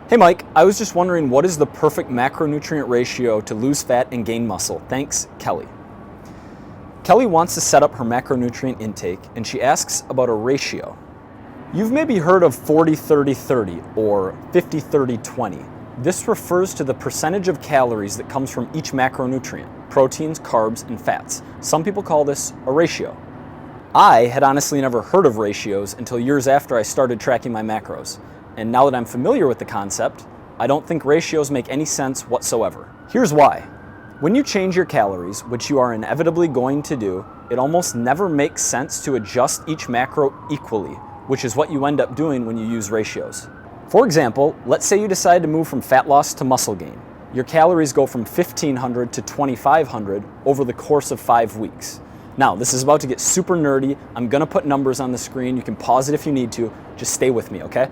Hey Mike, I was just wondering what is the perfect macronutrient ratio to lose fat and gain muscle? Thanks, Kelly. Kelly wants to set up her macronutrient intake and she asks about a ratio. You've maybe heard of 40-30-30 or 50-30-20. This refers to the percentage of calories that comes from each macronutrient, proteins, carbs, and fats. Some people call this a ratio. I had honestly never heard of ratios until years after I started tracking my macros. And now that I'm familiar with the concept, I don't think ratios make any sense whatsoever. Here's why. When you change your calories, which you are inevitably going to do, it almost never makes sense to adjust each macro equally, which is what you end up doing when you use ratios. For example, let's say you decide to move from fat loss to muscle gain. Your calories go from 1,500 to 2,500 over the course of 5 weeks. Now, this is about to get super nerdy. I'm gonna put numbers on the screen. You can pause it if you need to. Just stay with me, okay?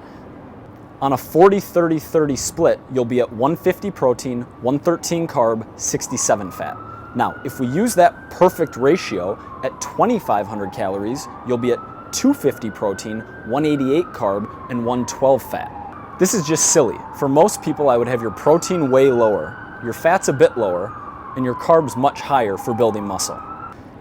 On a 40-30-30 split, you'll be at 150 protein, 113 carb, 67 fat. Now, if we use that perfect ratio at 2,500 calories, you'll be at 250 protein, 188 carb, and 112 fat. This is just silly. For most people, I would have your protein way lower, your fats a bit lower, and your carbs much higher for building muscle.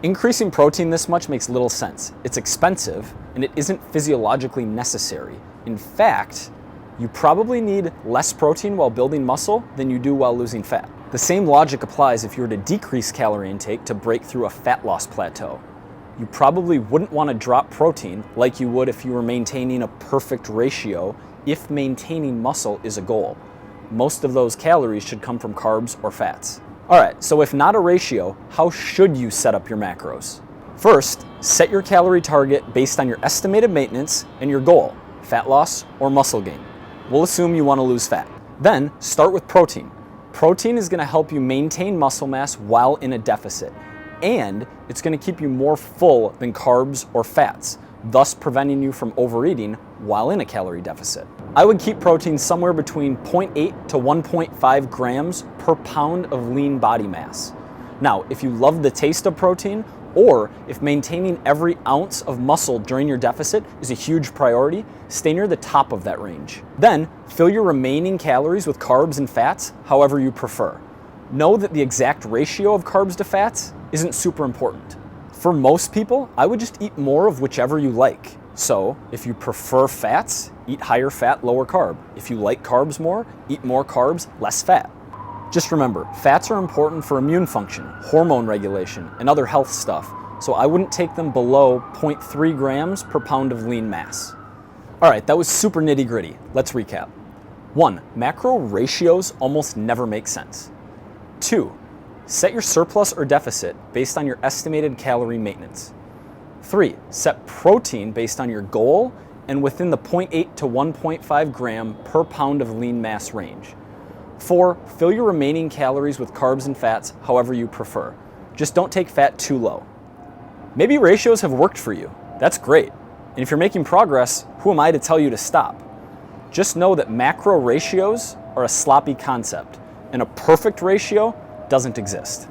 Increasing protein this much makes little sense. It's expensive, and it isn't physiologically necessary. In fact, you probably need less protein while building muscle than you do while losing fat. The same logic applies if you were to decrease calorie intake to break through a fat loss plateau. You probably wouldn't want to drop protein like you would if you were maintaining a perfect ratio if maintaining muscle is a goal. Most of those calories should come from carbs or fats. Alright, so if not a ratio, how should you set up your macros? First, set your calorie target based on your estimated maintenance and your goal, fat loss or muscle gain. We'll assume you want to lose fat. Then start with protein. Protein is going to help you maintain muscle mass while in a deficit, and it's going to keep you more full than carbs or fats, thus preventing you from overeating while in a calorie deficit. I would keep protein somewhere between 0.8 to 1.5 grams per pound of lean body mass. Now, if you love the taste of protein, or if maintaining every ounce of muscle during your deficit is a huge priority, stay near the top of that range. Then, fill your remaining calories with carbs and fats however you prefer. Know that the exact ratio of carbs to fats isn't super important. For most people, I would just eat more of whichever you like. So, if you prefer fats, eat higher fat, lower carb. If you like carbs more, eat more carbs, less fat. Just remember, fats are important for immune function, hormone regulation, and other health stuff, so I wouldn't take them below 0.3 grams per pound of lean mass. Alright, that was super nitty gritty. Let's recap. 1. Macro ratios almost never make sense. 2. Set your surplus or deficit based on your estimated calorie maintenance. 3. Set protein based on your goal and within the 0.8 to 1.5 gram per pound of lean mass range. 4. Fill your remaining calories with carbs and fats however you prefer. Just don't take fat too low. Maybe ratios have worked for you. That's great. And if you're making progress, who am I to tell you to stop? Just know that macro ratios are a sloppy concept, and a perfect ratio doesn't exist.